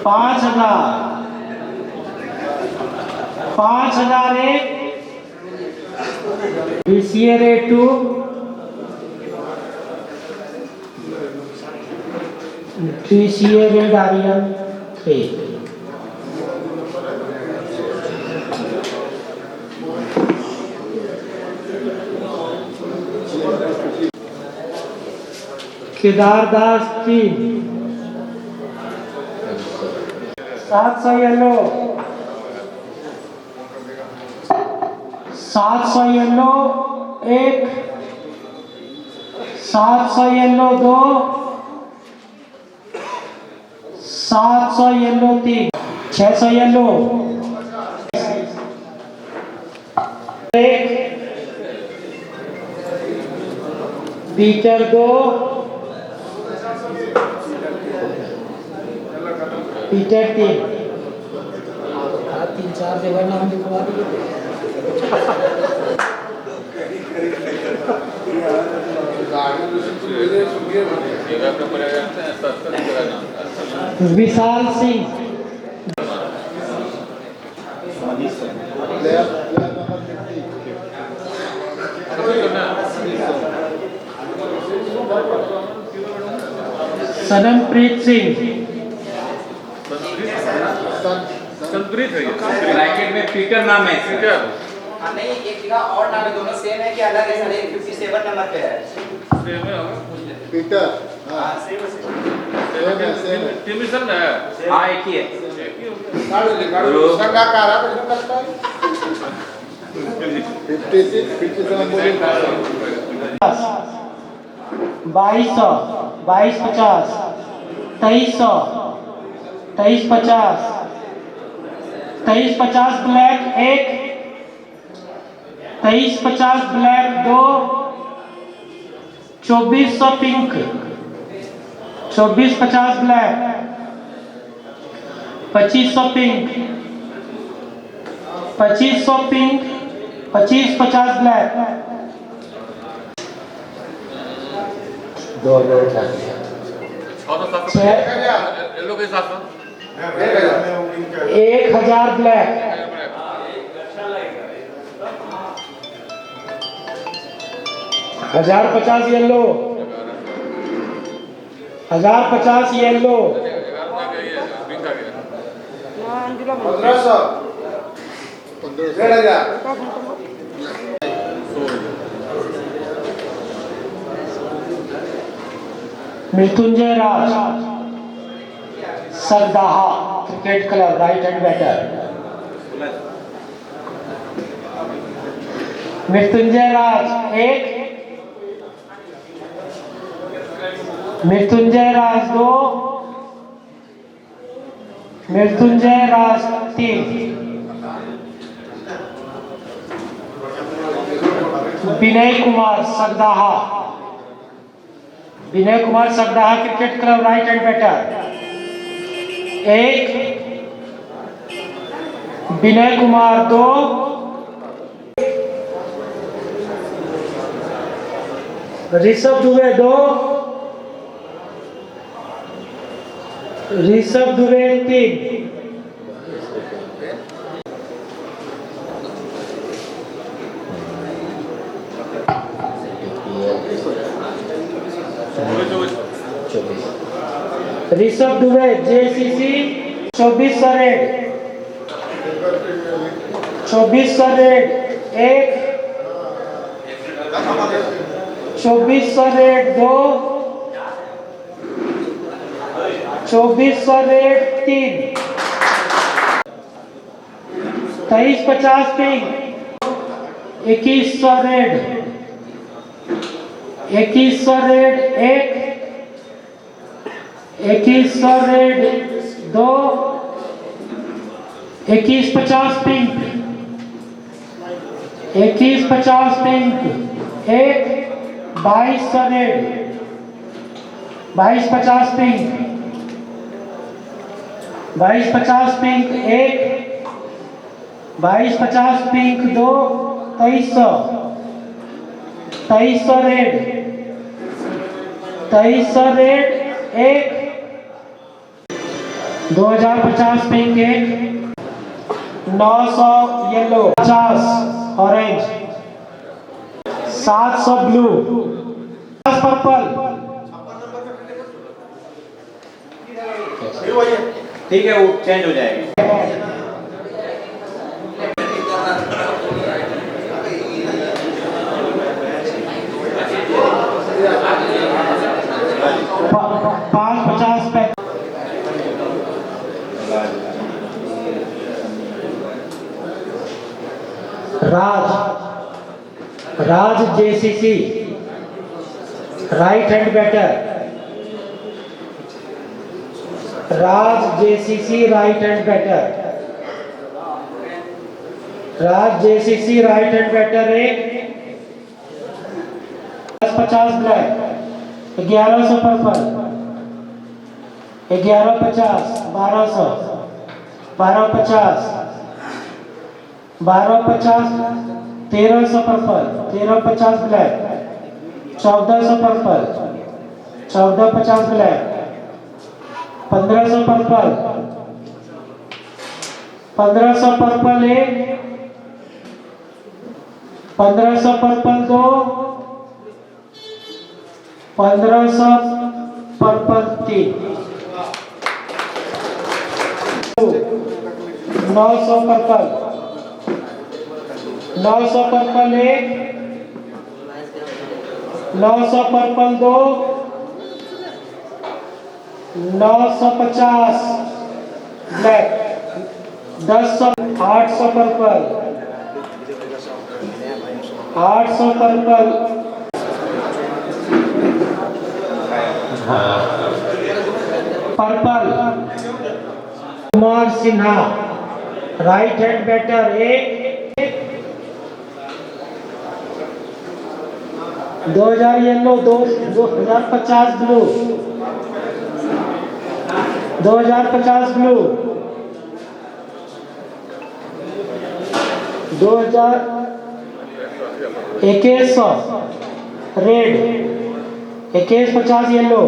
5,000 5,001 BCA rate 2 BCA rate Aryan 3 Kedar Das 3 700 yellow 700 yellow 1 700 yellow 2 700 yellow 3 600 yellow 1 batter 2 batter 3 3-4 जगह नाम लिखवा दिए विशाल सिंह सनमप्रीत सिंह संतप्रीत है ब्रैकेट में पीटर नाम है पीटर नहीं एक जगह और नाम है, दोनों सेम है कि अलग है? सारे 57 नंबर पे है। सेम है पीटर हाँ सेम है। टीम सर ना हाँ एक ही है संघाकार है तो करता है 56 57 बोले 2200 2250 2300 2350 2350 black 1 2350 black 2 2400 pink 2450 black 2500 pink 2500 pink 2550 black 2 yellow के साथ 1000 black 1050 yellow 1050 yellow 1500 1500 Mrityunjay Raj Sardaha cricket club right hand batter Mrityunjay Raj 1 Mrityunjay Raj 2 Mrityunjay Raj 3 Vinay Kumar Sardaha Vinay Kumar Sardaha cricket club right hand batter 1 Vinay Kumar 2 Rishabh Dubey 2 Rishabh Dubey 3 Rishabh Dubey JCC 2400 red 2400 red 1 2400 red 2 2400 red 3 2350 pink 2100 red 2100 red 1 2100 red 2 2150 pink 2150 pink 1 2200 red 2250 pink 2250 pink 1 2250 pink 2 2300 red 2300 red 1 2050 pink 1, 900 yellow, 50 orange, 700 blue, 50 purple, ठीक है, वो change हो जाएगा। पाँच 50 पे राज JCC right hand batter, Raj JCC right hand batter, Raj JCC right hand batter 50 black, 1100 purple, 1150, 1200, 1250, 1250, 1300 purple, 1350 black, 1400 purple, 1450 black, 1500 purple, 1500 purple 1, 1500 purple 2, 1500 purple 3, 900 purple, 900 purple 1, 900 purple 2, 950 black, 1000, 800 purple, 800 purple, purple Kumar Sinha right hand batter 1, 2000 yellow, 2050 blue, 2050 blue, 2100 red, 2150 yellow,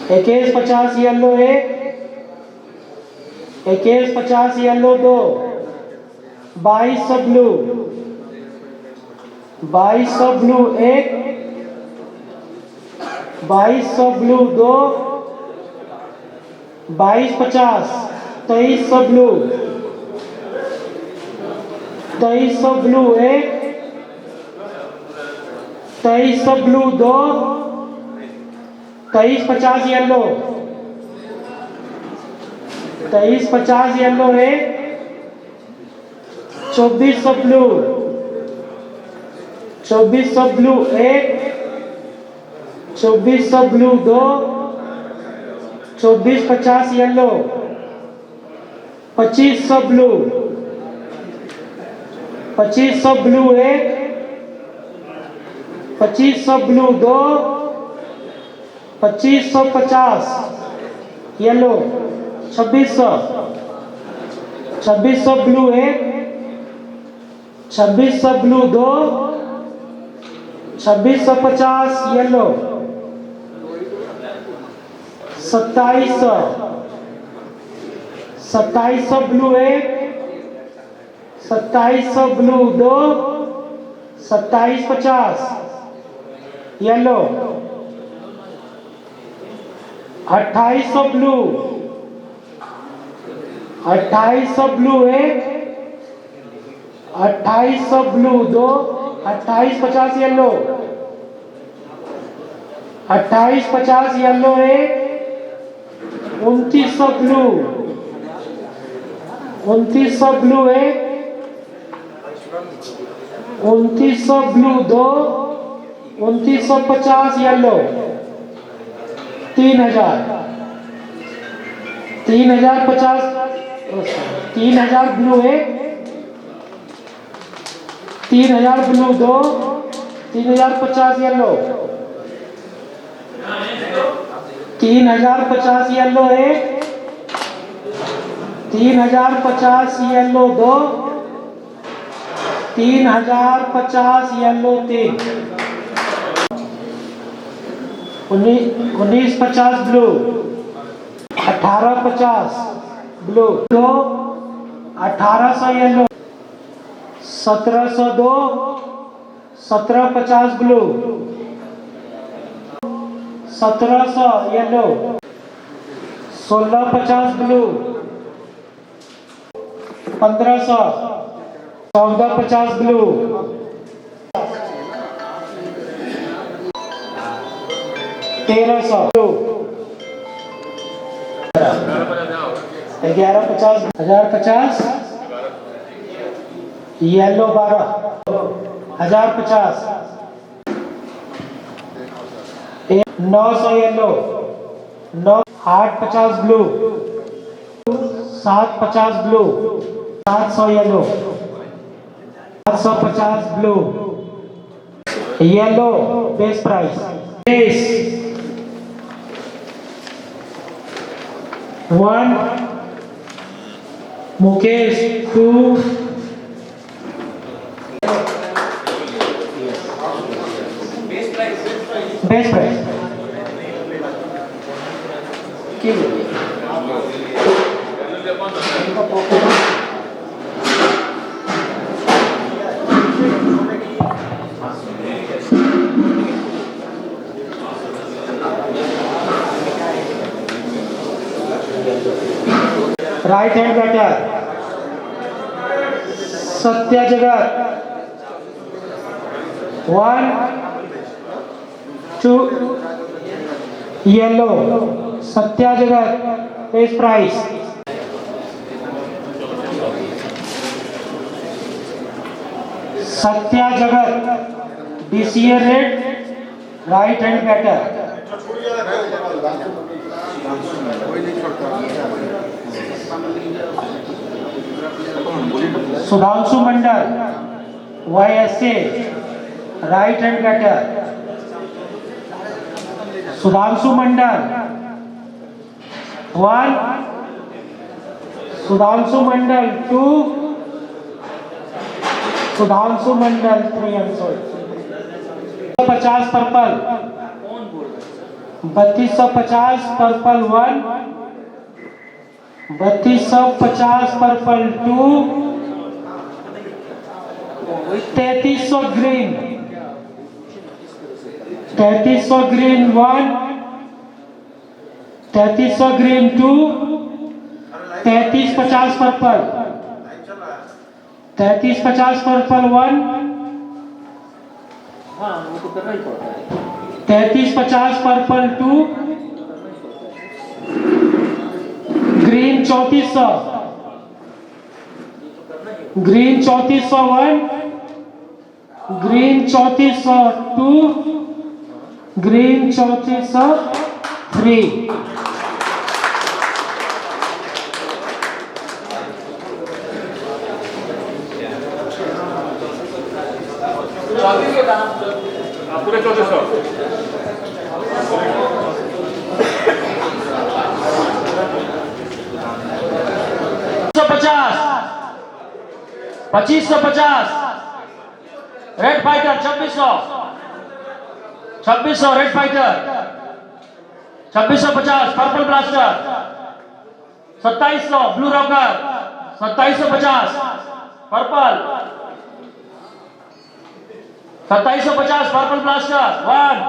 2150 yellow 1, 2150 yellow 2, 2200 blue, 2200 blue 1, 2200 blue 2, 2250, 2300 blue, 2300 blue 1, 2300 blue 2, 2350 yellow, 2350 yellow 1, 2400 blue, 2400 blue 1, 2400 blue 2, 2450 yellow, 2500 blue, 2500 blue 1, 2500 blue 2, 2550 yellow, 2600, 2600 blue 1, 2600 blue 2, 2650 yellow, 2700, 2700 blue 1, 2700 blue 2, 2750 yellow, 2800 blue, 2800 blue 1, 2800 blue 2, 2850 yellow, 2850 yellow 1, 2900 blue, 2900 blue 1, 2900 blue 2, 2950 yellow, 3000, 3050, 3000 blue 1, 3000 blue 2, 3050 yellow, 3050 yellow 1, 3050 yellow 2, 3050 yellow 3, 1950 blue, 1850 blue. तो 1800 yellow. 1702 1750 blue. 1700 yellow. 1650 blue. 1500 1450 blue. 1300 blue. 1150 1050 yellow 12 1050 900 yellow 9 850 blue 750 blue 700 yellow 750 blue yellow base price base 1 Mukesh 2 base price right hand batter Satya Jagat 1 2 yellow Satya जगत base price Satya Jagat DCA red right hand batter Sudhanshu Mandal YSA right hand batter Sudhanshu Mandal 1 Sudhanshu Mandal 2 Sudhanshu Mandal 3 50 purple 3250 purple 1 3250 purple 2 3300 green 3300 green 1 3300 green 2 3350 purple 3350 purple 1 3350 purple 2 green 3400 green 3401 green 3402 green 3403 पूरे 2400 2550 red fighter 2600 red fighter 2650 purple blaster 2700 blue rocker 2750 purple 2750 purple blaster 1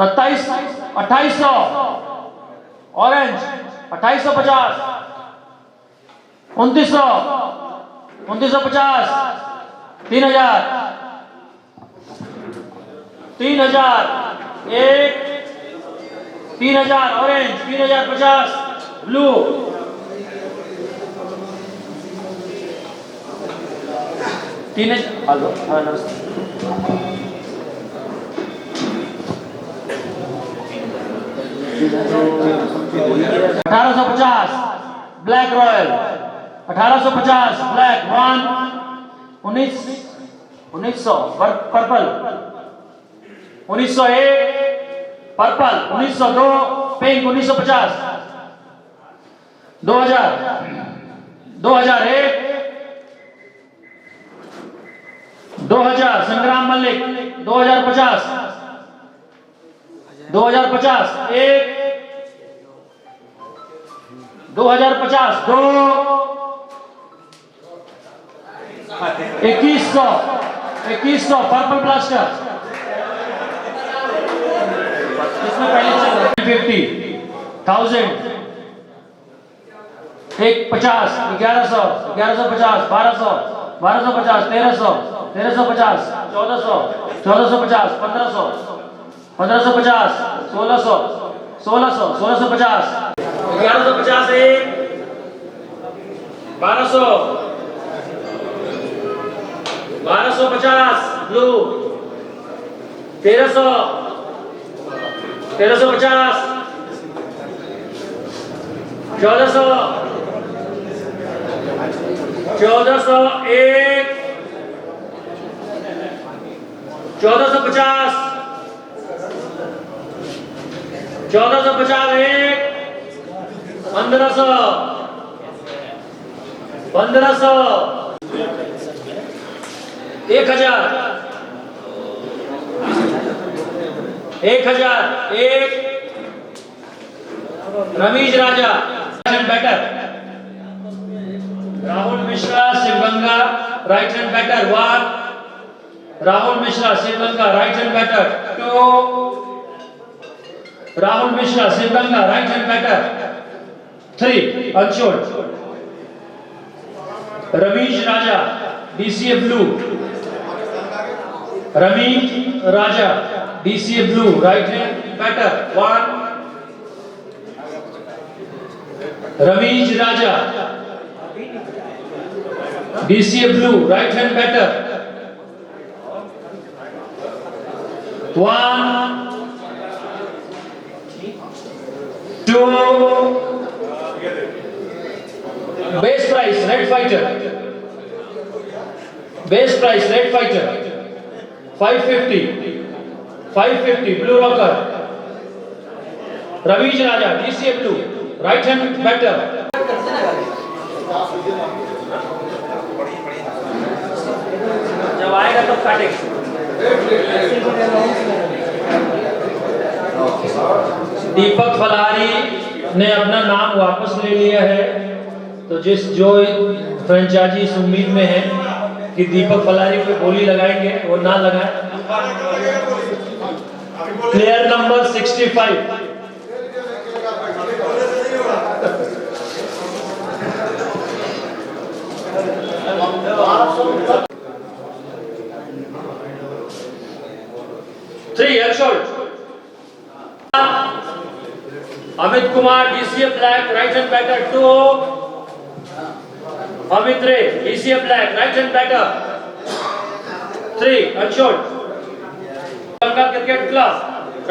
2800 orange 2850 2900 2950 3000 एक 3000 orange 3050 blue 3000 hello हाँ नमस्ते 1850 black royal 1850 black 1 1900 purple 1901 purple 1902 pink 1950 2000 2001 2000 संग्राम Mallik 2050 2050 1 2050 2 2100 purple blaster इसमें पहले चल रहा है 50,000 एक 50 1100 1150 1200 1250 1300 1350 1400 1450 1500 1550 1600 1600 1650 1150 एक 1200 1250 ब्लू 1300 1350 1400 1400 एक 1450 1450 एक 1500 1500 1000 1000 एक Ramiz Raja batter Rahul Mishra Shivganga right hand batter 1 Rahul Mishra Shivganga right hand batter 2 Rahul Mishra Shivganga right hand batter 3 Anshul Ramiz Raja DCA blue Ramiz Raja DCA blue right hand batter 1 Ramiz Raja DCA blue right hand batter 1 2 base price red fighter base price red fighter 550 blue rocker Raviz Raja DCA blue right hand batter जब आएगा तब काटेंगे दीपक फलारी ने अपना नाम वापस ले लिया है तो जो फ्रेंचाइजी इस उम्मीद में है कि दीपक फलारी पे गोली लगाएंगे वो ना लगाए player number 65 3 headshot Amit Kumar DCA black right hand batter 2 Amit Ray DCA black right hand batter 3 headshot Ganga cricket club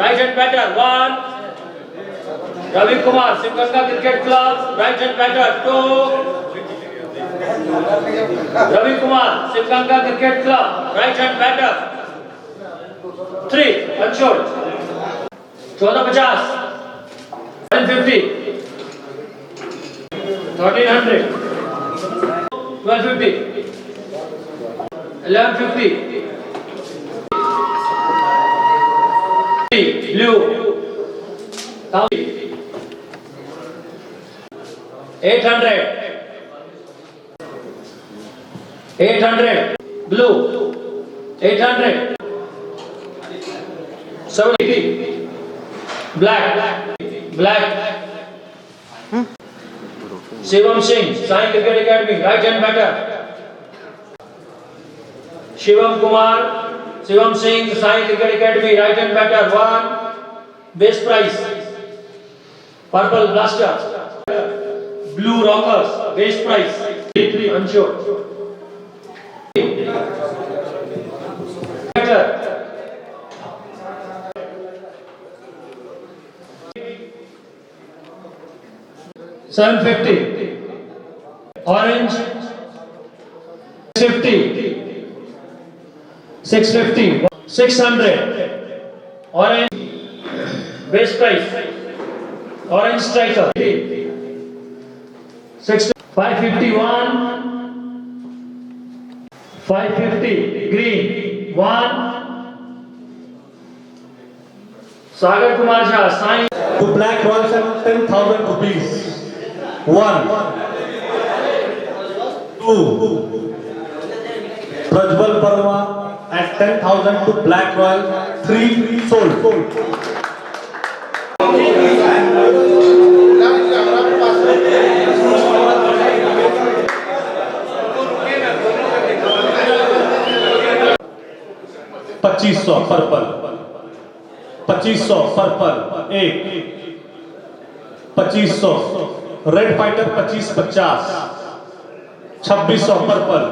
right hand batter 1 Ravi Kumar Shivganga cricket club right hand batter 2 Ravi Kumar Shivganga cricket club right hand batter 3 headshot 1450 150 1300 1250 1150 blue 800 blue 800 780 black Shivam Singh Sai cricket academy right hand batter Shivam Singh Sai cricket academy right hand batter 1 best price purple blaster blue rockers best price 3 Anshul 750 orange 50 650 600 orange base price orange striker 551 550 green 1 Sagar Kumar Jha sign To Black Royals at 10,000 rupees. 1, 2. Prajwal Verma at 10,000 to Black Royal. 3 sold. $2,500 purple, 2,500 purple, 1, 2,500 red fighter 25-50, 2,600 purple,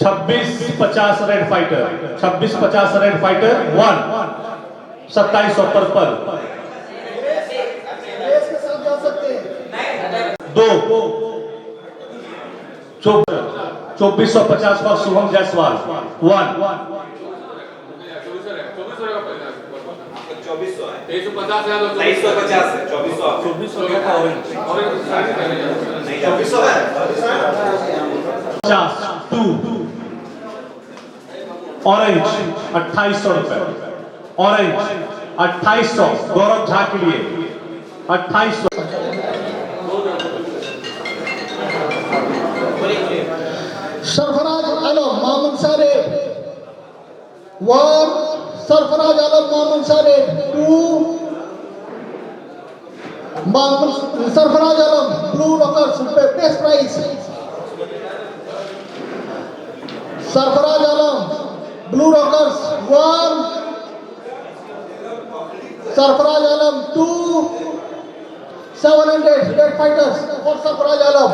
26-50 red fighter, 26-50 red fighter 1, 2,700 purple, 2, 2,450 पर शुभम जायसवाल 1, 2400 है 150 है 2350 है 2400 नहीं 2400 है 50, 2, orange 2,800 रुपए, orange 2,800 गौरव झा के लिए 2,800। सरफराज आलम मोहम्मद सारे 1, सरफराज आलम मोहम्मद सारे 2, Sarfaraz Alam blue rockers best price, Sarfaraz Alam blue rockers 1, Sarfaraz Alam 2, 700 red fighters और Sarfaraz Alam,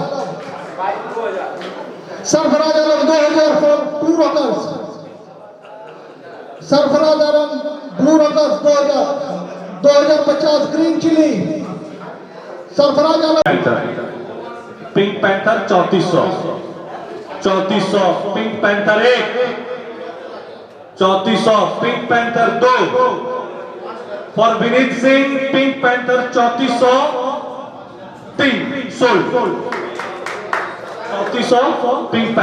Sarfaraz Alam 2000 for blue rockers, Sarfaraz Alam blue rockers 2050 green chilli, Sarfaraz Alam pink panther 3,400, 3,400 pink panther 1, 3,400 pink panther 2 for Vineet Singh, pink panther 3,400 3 sold, 3,400 pink panther.